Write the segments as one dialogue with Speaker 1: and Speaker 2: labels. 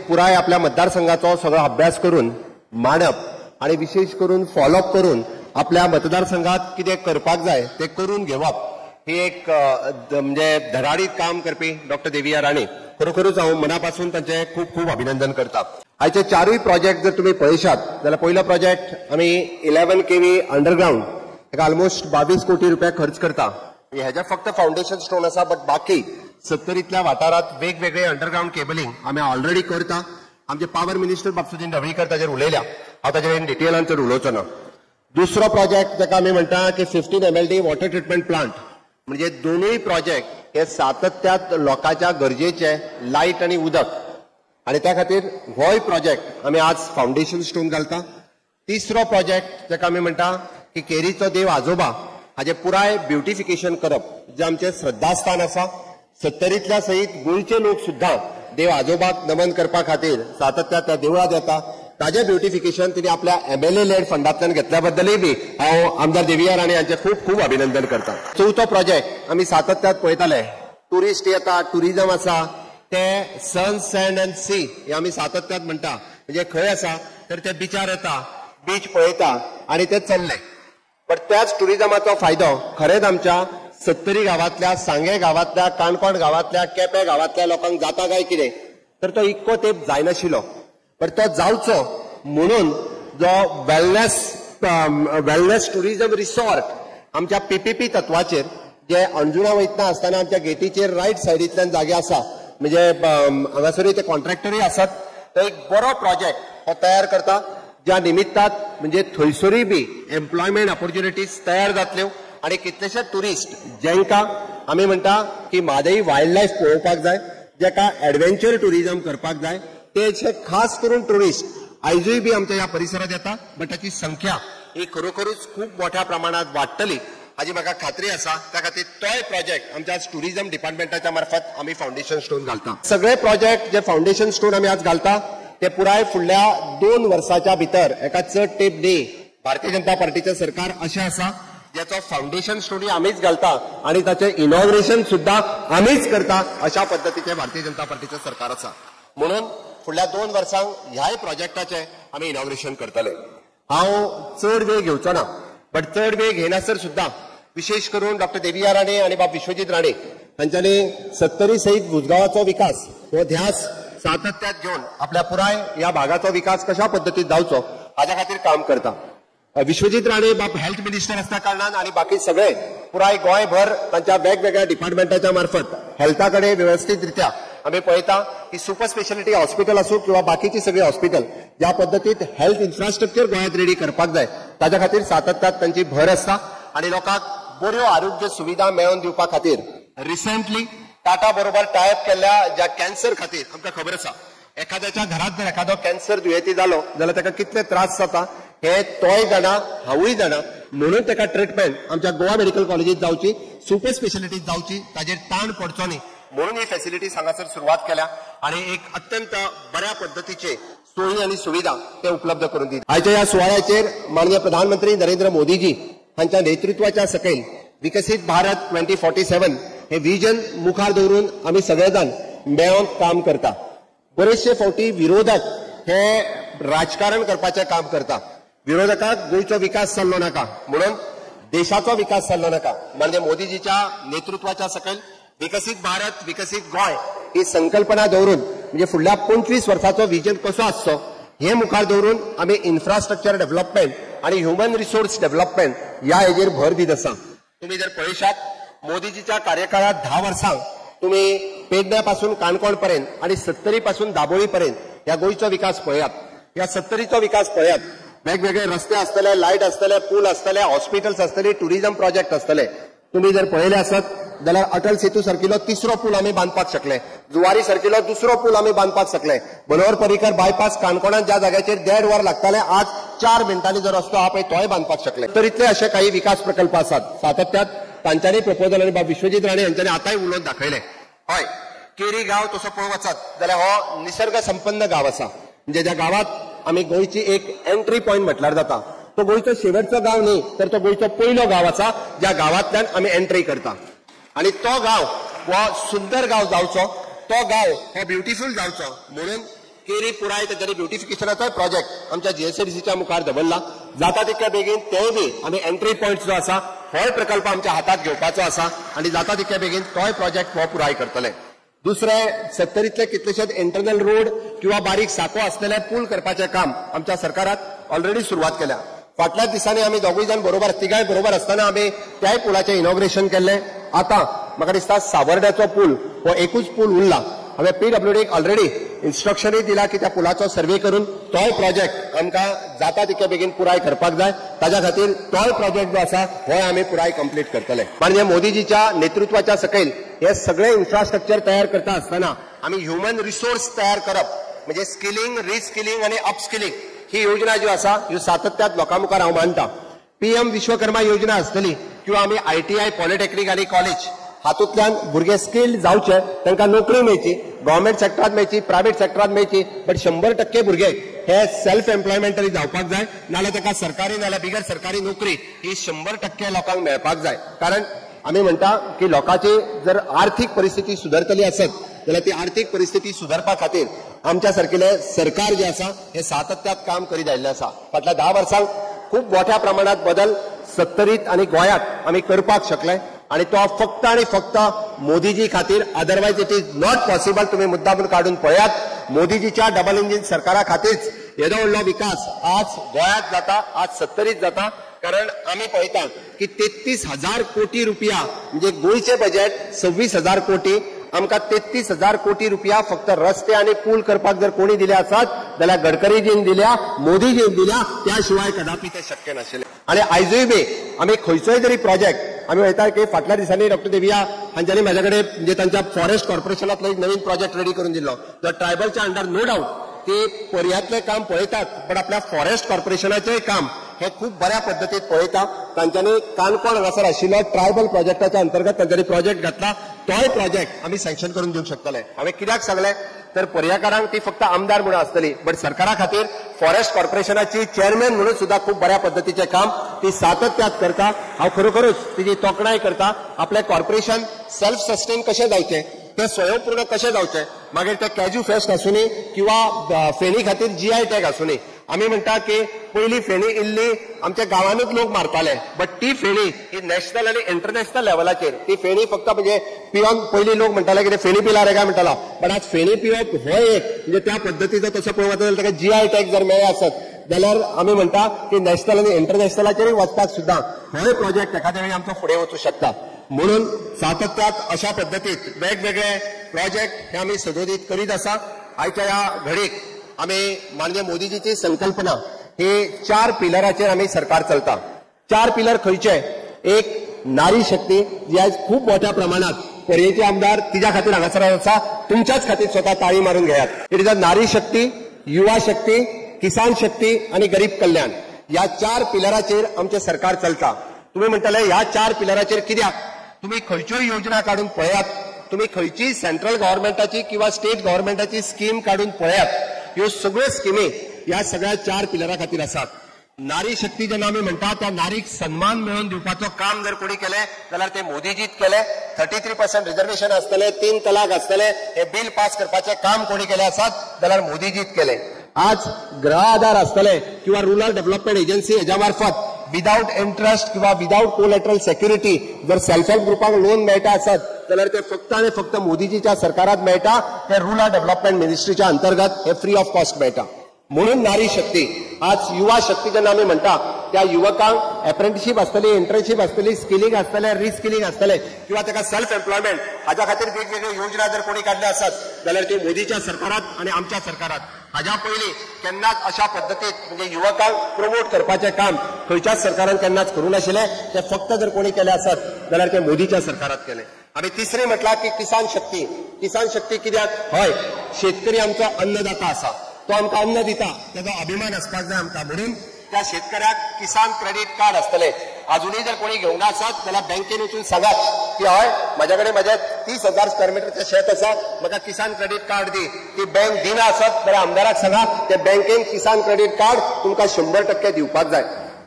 Speaker 1: पुराय आपल्या मतदारसंघाचो सगळो अभ्यास करून मांडप आणि विशेष करून फॉलोअप करून आपल्या मतदारसंघात कितें करपाक जाय ते करून घेवप ही एक म्हणजे धडाडीत काम करपी डॉक्टर देविया राणे खरोखरूच हांव मनापासून तांचे खूप खूप अभिनंदन करता। आयचे चारूय प्रोजेक्ट जर तुम्ही पळयशात जाल्यार पयलो प्रोजेक्ट आमी 11 kV अंडरग्राउंड हेका ऑलमोस्ट 22 कोटी रुपया खर्च करता। हेजे फक्त फाउंडेशन स्टोन आसा बट बाकी 70 वाठारात वेगवेगळे अंडरग्राउंड केबलिंग आमी ऑलरेडी करता। आमचे पॉवर मिनिस्टर बापसुदीन ढवळीकर ताचेर उलयल्या, हांव ताचेर डिटेलान चड उलोवचो ना। दुसरो प्रोजेक्ट जाका आमी म्हणटा की 15 MLD वॉटर ट्रिटमेंट प्लांट म्हणजे दोनूय प्रोजेक्ट हे सातत्यात लोकांच्या गरजेचे लाईट आणि उदक आणि त्या खातीर होय प्रोजेक्ट आमी आज फाउंडेशन स्टोन घालता। तिसरो प्रोजेक्ट जाका आमी म्हणटा की केरीचो देव आजोबा हाजे पुराय ब्युटिफिकेशन करप जे आमचे श्रद्धास्थान आसा। 70 सयत गोंयचे लोक सुद्धा देव आजोबाक नमन करपा खातीर सातत्यात त्या देवळात येता। ताजे ब्युटिफिकेशन तिने आपल्या MLA लेड फंडांतल्यान घेतल्या बद्दलय बी हांव आमदार देविया राणे हांचे खूप खूप अभिनंदन करता। चवथो प्रोजेक्ट आमी सातत्यात पळयताले, टुरिस्ट येता, टुरिजम आसा ते सन सॅन्ड अँड सी हे आमी सातत्यात म्हणटा, म्हणजे खंय आसा तर ते बिचार येता, बीच पळयता आणि ते चल्ले। पण त्याच टुरिजमाचो फायदो खरेंच आमच्या 70 गावातल्या, सांगे गावातल्या, काणकोण गावातल्या, केपें गावातल्या लोकांक जाता काय कितें तर तो इतको तेंप जायनाशिल्लो। पण तो जावचो म्हणून जो वेलनेस टुरिजम रिसॉर्ट आमच्या PPP तत्वाचेर जे अंजुना वयतना आसतना आमच्या गेटीचेर रायट सायडीतल्यान जागे आसा, म्हणजे हांगासरूय ते कॉन्ट्रॅक्टरूय आसात, तो एक बरो प्रोजेक्ट हो तयार करता ज्या निमित्तात म्हणजे थंयसरूय बी एम्प्लॉयमेंट ऑपॉर्च्युनिटीज तयार जातल्यो आणि कितलेशे टुरिस्ट जेंका आमी म्हणटा की म्हादई वायल्ड लायफ पळोवपाक जाय, जेका एडव्हेंचर टुरिजम करपाक जाय, ते खास करून टुरिस्ट आयजूय बी आमच्या ह्या परिसरात येता, पण ताची संख्या ही खरोखरूच खूप मोठ्या प्रमाणात वाडटली हाची म्हाका खात्री आसा। त्या खातीर तोय प्रोजेक्ट आमच्या टुरिजम डिपार्टमेंटाच्या मार्फत आमी फाउंडेशन स्टोन घालता। सगळे प्रोजेक्ट जे फाउंडेशन स्टोन आमी आज घालता ते पुराय फुडल्या 2 वर्साच्या भितर एका चड तेंप दी भारतीय जनता पार्टीचे सरकार अशें आसा ज्याचो फाउंडेशन स्टोन आमीच घालता आणि ताचे इनॉग्रेशन सुद्धा आमीच करता, अशा पद्धतीचे भारतीय जनता पार्टीचे सरकार आसा। म्हणून फुडल्या 2 वर्सांक ह्याय प्रोजेक्टाचे आमी इनॉग्रेशन करतले। हांव चड वेळ घेवचो ना, बट चड वेळ घेनासर सुद्धा विशेष करून डॉक्टर देविया राणे आणि बाब विश्वजीत राणे हांच्यानी 70 सयत भुजगावाचो विकास हो ध्यास सातत्यात घेऊन आपल्या पुराय या भागाचो विकास कशा पद्धतीत जावचो हाच्या खातीर काम करता। विश्वजीत राणे बाब हेल्थ मिनिस्टर असल्या कारणान आणि बाकी सगळे पुराय गोंयभर तांच्या वेगवेगळ्या डिपार्टमेंटाच्या मार्फत हेल्था कडेन व्यवस्थितरित्या आमी पळयता की सुपर स्पेशालिटी हॉस्पिटल आसूं किंवा बाकीची सगळी हॉस्पिटल ज्या पद्धतीत हेल्थ इन्फ्रास्ट्रक्चर गोंयांत रेडी करपाक जाय ताच्या खातीर सातत्यात तांची भर आसता आणि लोकांक बऱ्यो आरोग्य सुविधा मेळोवन दिवपा खातीर रिसेंटली टाटा बरोबर टायअप केल्ल्या ज्या कॅन्सर खातीर आमकां खबर आसा, एखाद्याच्या घरात जर एखादो कॅन्सर दुयेंती जालो जाल्यार ताका कितले त्रास जाता हे तोय जाणा, हांवूय जाणा, म्हणून ताका ट्रिटमेंट आमच्या गोवा मेडिकल कॉलेजीत जावची, सुपर स्पेशालिटीत जावची, ताजेर ताण पडचो न्ही म्हणून ही फॅसिलिटी हांगासर सुरवात केल्या आणि एक अत्यंत बऱ्या पद्धतीचे सोयी आणि सुविधा ते उपलब्ध करून दिली। आयच्या या सुवाळ्याचेर माननीय प्रधानमंत्री नरेंद्र मोदीजी हांच्या नेतृत्वाच्या सकयल विकसित भारत 2047 हे विजन मुखार दवरून आमी सगळेजाण मेळोन काम करता। बरेचशे फावटी विरोधक हे राजकारण करपाचें काम करता, विरोधकाक गोंयचो विकास जाल्लो नाका म्हणून देशाचो विकास जाल्लो नाका। म्हणजे मोदीजीच्या नेतृत्वाच्या सकयल विकसित भारत विकसित गोंय ही संकल्पना दवरून म्हणजे फुडल्या 25 वर्साचो विजन कसो आसचो हे मुखार दवरून आमी इन्फ्रास्ट्रक्चर डेव्हलपमेंट आणि ह्युमन रिसोर्स डेव्हलपमेंट ह्या हेजेर भर दीत आसा। तुम्ही जर पळयशात मोदीजीच्या कार्यकाळात 10 वर्सांक तुम्ही पेडण्यापासून काणकोण पर्यंत आणि 70 पासून दाबोळी पर्यंत या गोंयचो विकास पळयात, या 70चो विकास पळयात, वेगवेगळे रस्ते आसतले, लाईट आसतले, पूल आसतले, हॉस्पिटल्स आसतले, टुरिजम प्रोजेक्ट आसतले। तुम्ही जर पळयले आसत जाल्यार अटल सेतू सारकिलो 3रो पूल आमी बांदपाक शकले, जुवारी सारकिलो 2रो पूल आमी बांदपाक शकले, मनोहर पर्रीकर बायपास काणकोणात ज्या जाग्याचेर 1.5 वर लागताले आज 4 मिनटांनी जो रस्तो हा पळय तोय बांदपाक शकले। तर इतले असे काही विकास प्रकल्प आसात सातत्यात तांच्यांनी प्रपोजल आणि विश्वजीत राणे हांच्यांनी आतांय उलोवन दाखयले। हय, केरी गांव तसो पळोवंक वचत जाल्यार हो निसर्ग संपन्न गांव आसा, म्हणजे ज्या गावात आमी गोंयची एक एंट्री पॉयंट म्हटल्यार जाता। तो गोंयचो शेवटचो गांव न्ही तर तो गोंयचो पयलो गांव आसा ज्या गांवांतल्यान आमी एंट्री करता आणि तो गांव हो सुंदर गांव जावचो, तो गांव हो ब्युटिफूल जावचो म्हणून केरी पुराय तेच्यानी ब्युटिफिकेशनाचोय प्रोजेक्ट आमच्या जीएसडीसीच्या मुखार दवरला. जाता तितक्या बेगीन तेय बी आमी एंट्री पॉयंट जो आसा होय प्रकल्प आमच्या हातात घेवपाचो आसा आनी जाता तितक्या बेगीन तोय प्रोजेक्ट हो पुराय करतले. दुसरे 70तले कितलेशेच इंटरनल रोड किंवा बारीक साको आसलेले पूल करपाचें काम आमच्या सरकारात ऑलरेडी सुरवात केल्या. फाटल्याच दिसांनी आमी दोगूय जाण बरोबर तिगाय बरोबर आसतना आमी त्याय पुलाचें इनॉग्रेशन केल्लें. आतां म्हाका दिसता सावर्ड्याचो पूल हो एकूच पूल उरला. हांवें PWDक ऑलरेडी इन्स्ट्रक्शनूय दिला की त्या पुलाचो सर्वे करून तोय प्रोजेक्ट आमकां जाता तितके बेगीन पुराय करपाक जाय. ताज्या खातीर तोय प्रोजेक्ट जो आसा हो आमी पुराय कंप्लीट करतले. म्हणजे मोदीजीच्या नेतृत्वाच्या सकयल हे सगळे इन्फ्रास्ट्रक्चर तयार करता आसतना आमी ह्युमन रिसोर्स तयार करप म्हणजे स्किलिंग, रिस्किलिंग आणि अपस्किलिंग ही योजना जी आसा ह्यो सातत्यात लोकां मुखार हांव मांडटा. PM विश्वकर्मा योजना आसतली किंवा आमी ITI पॉलिटेक्निक आनी कॉलेज हातूंतल्यान भुरगे स्किल्ड जावचे, तांकां नोकरी मेळची, गव्हर्मेंट सेक्टरांत मेळची, प्रायव्हेट सेक्टरांत मेळची. बट 100% भुरगे हे सेल्फ एम्प्लॉयमेंटरी जावपाक जाय. नाल्यार ताका सरकारी नाल्यार बिगर सरकारी नोकरी ही 100% लोकांक मेळपाक जाय. कारण आमी म्हणटा की लोकांची जर आर्थीक परिस्थिती सुदरतली आसत जाल्यार ती आर्थीक परिस्थिती सुदारपा खातीर आमच्या सारकेले सरकार जे आसा हे सातत्यात काम करीत आयिल्लें आसा. फाटल्या 10 वर्सांक खूब मोठ्या प्रमाणात बदल 70त आनी गोंयांत आमी करपाक शकले आणि तो फक्त आणि फक्त मोदीजी खातीर. Otherwise it is not possible. तुम्ही मुद्दामून काढून पळयात. मोदीजीच्या डबल इंजिन सरकारा खातीरच येदो व्हडलो विकास आज गोंयांत जाता, आज 70त जाता. कारण आमी पळयता की 33,000 कोटी रुपया म्हणजे गोंयचे बजेट 26,000 कोटी. आमकां 33,000 कोटी रुपया फक्त रस्ते आणि पूल करपाक जर कोणी दिले आसात जाल्यार गडकरीजीन दिल्या, मोदीजीन दिल्या. त्या शिवाय कदापि ते शक्य नाशिल्लें. आणि आयजूय बी आमी खंयचोय जरी प्रोजेक्ट आमी वयता की फाटल्या दिसांनी डॉक्टर देविया हांच्यांनी म्हाज्या कडेन म्हणजे तांच्या फॉरेस्ट कॉर्पोरेशनातलो एक नवीन प्रोजेक्ट रेडी करून दिल्लो. तो ट्रायबलच्या अंडर नो डाऊट ते पर्यातले काम पळयतात, पण आपल्या फॉरेस्ट कॉर्पोरेशनाचेय काम हे खूप बऱ्या पद्धतीत पळयता. तांच्यांनी काणकोण हांगासर आशिल्लो ट्रायबल प्रोजेक्टाच्या अंतर्गत तांच्यांनी प्रोजेक्ट घातला. तोय प्रोजेक्ट आमी सँक्शन करून दिवंक शकतले. हांवें कित्याक सांगलें तर पर्याकारांक ती फक्त आमदार म्हणून आसतली, बट सरकारा खातीर फॉरेस्ट कॉर्पोरेशनाची चेअरमॅन म्हणून सुद्धा खूप बऱ्या पद्धतीचे काम ती सातत्यात करता. हांव खरोखरूच तिची तोखणाय करता. आपले कॉर्पोरेशन सेल्फ सस्टेन कशें जावचें, ते स्वयंपूर्ण कशें जावचें. मागीर ते कॅज्यू फेस्ट आसूनी किंवा फेणी खातीर GI टॅग आसूनी. आमी म्हणटा की पयली फेणी इल्ली आमच्या गांवांनूच लोक मारताले, बट ती फेणी ही नॅशनल आनी इंटरनॅशनल लेवलाचेर ती फेणी फक्त म्हणजे पिवन पयली लोक म्हणटाले की फेणी पिला रे काय म्हणटालो, पण आज फेणी पिवप हो एक म्हणजे त्या पद्धतीचो तसो पळोवप जाल्यार ताका GI टॅग जर मेळ्ळे आसत जाल्यार आमी म्हणटा की नॅशनल आनी इंटरनॅशनलाचेरूय वचपाक सुद्दां हो प्रोजेक्ट एखाद्या वेळी आमचो फुडें वचूं शकता. म्हणून सातत्यात अशा पद्धतीत वेगवेगळे प्रोजेक्ट हे आमी सदोदीत करीत आसा. आयच्या ह्या घडीक आमी माननीय मोदीजीची संकल्पना हे 4 पिलराचेर आमी सरकार चलता. 4 पिलर खंयचे? एक नारी शक्ती जी आज खूप मोठ्या प्रमाणात पर्येचे आमदार तिच्या खातीर हांगासर आसा. तुमच्याच खातीर स्वता ताळी मारून घेयात. इट इज अ नारी शक्ती, युवा शक्ती, किसान शक्ती आणि गरीब कल्याण. या 4 पिलराचेर आमचे सरकार चलता. तुम्ही म्हणटले ह्या 4 पिलराचेर कित्याक? तुम्ही खंयच्योय योजना काढून पळयात, तुम्ही खंयची सेंट्रल गव्हर्नमेंटाची किंवा स्टेट गव्हर्नमेंटाची स्कीम काढून पळयात, ह्यो सगळ्यो स्किमी ह्या सगळ्या 4 पिलरा खातीर आसात. नारी शक्ती जेन्ना आमी म्हणटा त्या नारीक सन्मान मेळोवन दिवपाचो काम जर कोणी केलें जाल्यार ते मोदीजीत केलें. 33% रिजर्वेशन आसतलें, 3 तलाक आसतलें, हे बिल पास करपाचें काम कोणी केलें आसात जाल्यार मोदीजीत केलें. आज गृह आधार आसतले किंवा रुरल डेव्हलपमेंट एजन्सी हेच्या मार्फत विदाउट इंटरेस्ट किंवा विदाउट कोलॅटरल सेक्युरिटी जर सेल्फ हेल्प ग्रुपाक लोन मेळटा आसत जाल्यार ते फक्त आणि फक्त मोदीजीच्या सरकारात मेळटा. ते रुरल डेव्हलपमेंट मिनिस्ट्रीच्या अंतर्गत हे फ्री ऑफ कॉस्ट मेळटा. म्हणून नारी शक्ती. आज युवा शक्ती जेन्ना आमी म्हणटा त्या युवकांक अप्रेंटिसशीप आसतली, इंटर्नशीप आसतली, स्किलिंग आसतलें, रिस्किलिंग आसतलें किंवा ताका सेल्फ एम्प्लॉयमेंट हाच्या खातीर वेगवेगळ्यो योजना जर कोणी काडल्या आसत जाल्यार त्यो मोदीच्या सरकारात आणि आमच्या सरकारात. हाच्या पयलीं केन्नाच अशा पद्धतीत म्हणजे युवकांक प्रमोट करपाचें काम खंयच्याच सरकारान केन्नाच करूं नाशिल्लें. ते फक्त जर कोणी केलें आसत जाल्यार ते मोदीच्या सरकारात केलें. आमी तिसरें म्हटलां की किसान शक्ती. किसान शक्ती कित्याक? हय, शेतकरी आमचो अन्नदाता आसा, तो आमकां अन्न दिता, ताचो अभिमान आसपाक जाय आमकां. म्हणून त्या शेतकऱ्याक किसान क्रेडिट कार्ड आसतलें. अजूनय जर कोणी घेवना आसत जाल्यार बँकेन वचून सांगात की हय म्हाज्या कडेन म्हजें 30,000 स्क्वेअर मिटरचें शेत आसा, म्हाका किसान क्रेडिट कार्ड दी. ती बँक दिना आसत जाल्यार आमदाराक सांगा ते बँकेन किसान क्रेडिट कार्ड तुमकां 100% दिवपाक जाय.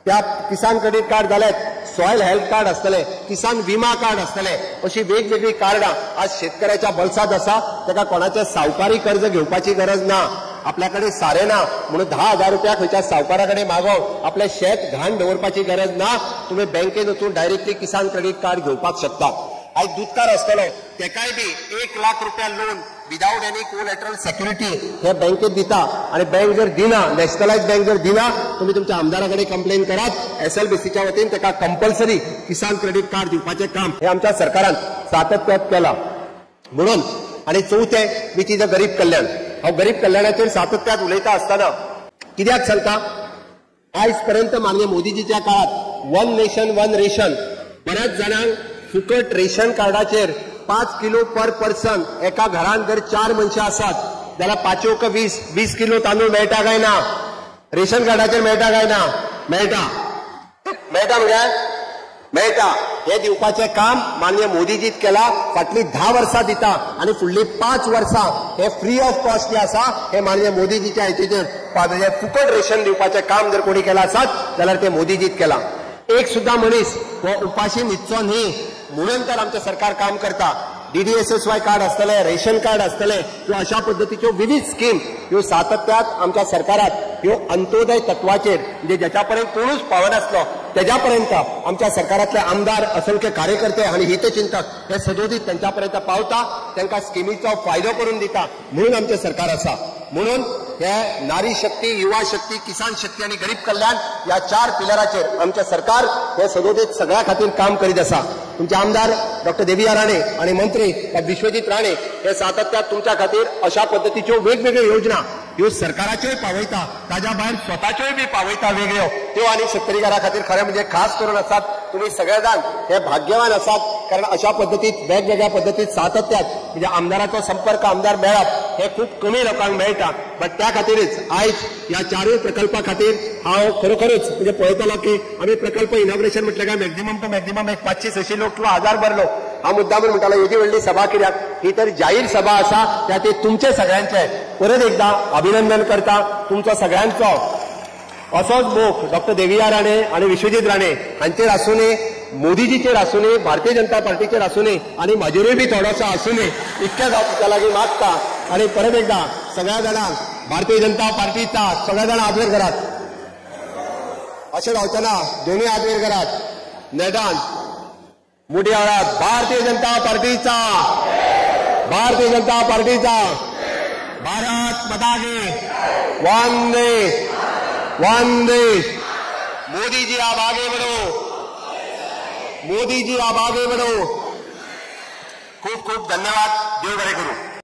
Speaker 1: त्या किसान क्रेडिट कार्ड जाल्यार सॉयल हेल्थ कार्ड आसतलें, किसान विमा कार्ड आसतलें. अशी वेगवेगळी कार्डां आज शेतकऱ्याच्या बळसात आसा. ताका कोणाचें सावकारी कर्ज घेवपाची गरज ना. आपल्याकडे सारे ना म्हणून 10,000 रुपया खंयच्या सावकाराकडे मागोवप आपले शेत घाण दवरपाची गरज ना. तुम्ही बँकेत वचून डायरेक्टली किसान क्रेडिट कार्ड घेवपाक शकता. आज दुधकार असतलो तेकाय बी 1 लाख रुपया loan without any collateral security हे बँकेत दिता. आणि बँक जर दिना, नॅशनलाइज बँक जर दिना, तुम्ही तुमच्या आमदाराकडे कंप्लेन करात. SLBCच्या वतीन तेका कंपल्सरी किसान क्रेडिट कार्ड दिवपाचे काम हे आमच्या सरकारान सातत्यात केला. म्हणून आणि चौथे विचित्र गरीब कल्याण. हांव गरीब कल्याणाचेर सातत्यात उलयता आसतना कित्याक सांगता, आयज पर्यंत माननीय मोदीजीच्या काळात 1 नेशन 1 रेशन बऱ्याच जाणांक फुकट रेशन कार्डाचेर 5 किलो पर पर्सन. एका घरान जर 4 मनशां आसात जाल्यार 5 20 किलो तांदूळ मेळटा काय ना? रेशन कार्डाचेर मेळटा काय ना? मेळटा. मेळटा म्हणजे मेळटा. हे दिवपाचें काम माननीय मोदीजीत केला. फाटली 10 वर्सां दिता आणि फुडली 5 वर्सां हे फ्री ऑफ कॉस्ट आसा. हे माननीय मोदीजीच्या हेचेर फुकट रेशन दिवपाचें काम जर कोणी केला आसात जाल्यार ते मोदीजीत केला. एक सुद्धा मनीस हो उपाशी न्हिदचो न्ही म्हणून तर आमचे सरकार काम करता. DDSSY कार्ड असतले, रेशन कार्ड असतले किंवा अशा पद्धतीच्यो विविध स्कीम ह्यो सातत्यात आमच्या सरकारात ह्यो अंत्योदय तत्वाचेर म्हणजे ज्याच्यापर्यंत कोणूच पावनासलो त्याच्यापर्यंत आमच्या सरकारातले आमदार, असंख्य कार्यकर्ते आणि हितचिंतक हे सदोदीत त्यांच्यापर्यंत पावता, त्यांना स्किमीचो फायदो करून दिता. म्हणून आमचे सरकार आसा. म्हणून हे नारी शक्ती, युवा शक्ती, किसान शक्ती आणि गरीब कल्याण या 4 पिलराचेर आमचे सरकार हे सदोदीत सगळ्या खातीर काम करीत आसा. तुमचे आमदार डॉक्टर देविया राणे आणि मंत्री विश्वजीत राणे हे सातत्यात तुमच्या खातीर अशा पद्धतीच्यो वेगवेगळ्यो योजना ह्यो सरकाराच्योय पावयता, ताज्या भायर स्वताच्योय बी पावयता वेगळ्यो. त्यो आनी शेतकरीकारा खातीर खरें म्हणजे खास करून आसात. तुम्ही सगळे जाण हे भाग्यवान आसात, कारण अशा पद्धतीत वेगवेगळ्या पद्धतीत सातत्यात म्हणजे आमदाराचो संपर्क, आमदार मेळप हे खूप कमी लोकांक मेळटा. बट त्या खातीरच आयज या 4 प्रकल्पा खातीर हांव खरोखरच म्हणजे पळयतलो की आमी प्रकल्प इनॉग्रेशन म्हटलें काय मॅक्झिमम टू मॅक्झिमम 500-600 लोक किंवा 1000 भरलो. हांव मुद्दामून म्हणटालो येदी व्हडली सभा कित्याक, ही तर जाहीर सभा आसा, त्या ते तुमचे सगळ्यांचे परत एकदा अभिनंदन करता. तुमचो सगळ्यांचो असोच मोग डॉक्टर देविया राणे आणि विश्वजीत राणे हांचेर आसूनी, मोदीजीचेर आसूनी, भारतीय जनता पार्टीचेर आसूनी आणि म्हाजेरूय बी थोडोसो आसूनी इतकेंच हांव तुमच्या लागीं मागता. आणि परत एकदा सगळ्या जाणांक भारतीय जनता पार्टीचा सगळ्या जाणां हात वयर करात. अशें रावतना दोनूय हात वयर करात. नेटान मोठी आवाजात भारतीय जनता पार्टीचा, भारतीय जनता पार्टीचा, भारत माता की वंदे वंदे. मोदी जी आप आगे बढ़ो, मोदी जी आप आगे बढ़ो. खूप खूप धन्यवाद. देव बरे करू.